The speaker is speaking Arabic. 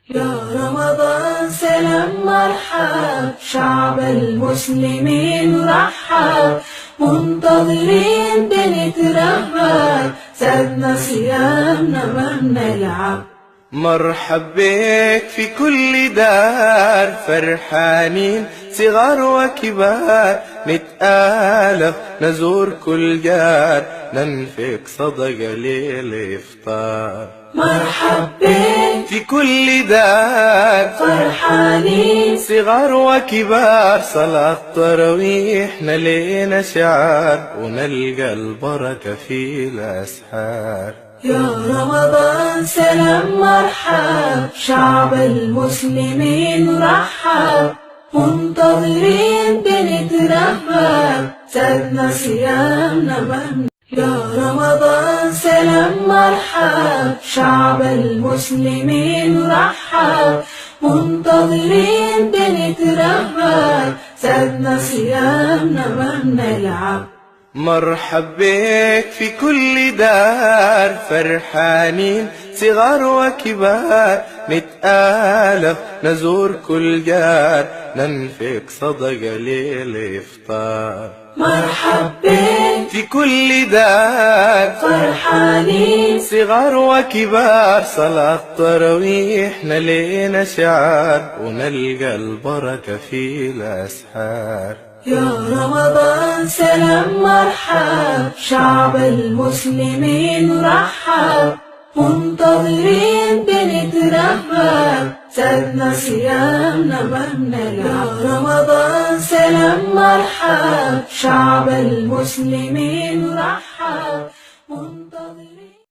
يا رمضان سلام مرحب، شعب المسلمين رحب، منتظرين بنترهب، زادنا صيامنا ما بنلعب. مرحب بك في كل دار، فرحانين صغار وكبار، نتآلف نزور كل جار، ننفق صدقة للإفطار. مرحب بك في كل دار، فرحانين صغار وكبار، صلاة تراويح نلينا شعار، ونلقى البركة في الأسحار. يا رمضان سلام مرحب، شعب المسلمين رحب، منتظرين بنترهب، زادنا صيامنا ما يا رمضان سلام مرحب، شعب المسلمين رحب، منتظرين بنترهب، زادنا صيامنا ما بنلعب. مرحب بك في كل دار، فرحانين صغار وكبار، نتآلف نزور كل جار، ننفق صدقة للإفطار. مرحب بك في كل دار، فرحانين صغار وكبار، صلاة تراويح نلينا شعار، ونلقى البركة في الأسحار. يا رمضان سلام مرحب، شعب المسلمين رحب، منتظرين بنترهب، زادنا صيامنا ما بنلعب. يا رمضان سلام مرحب، شعب المسلمين رحب،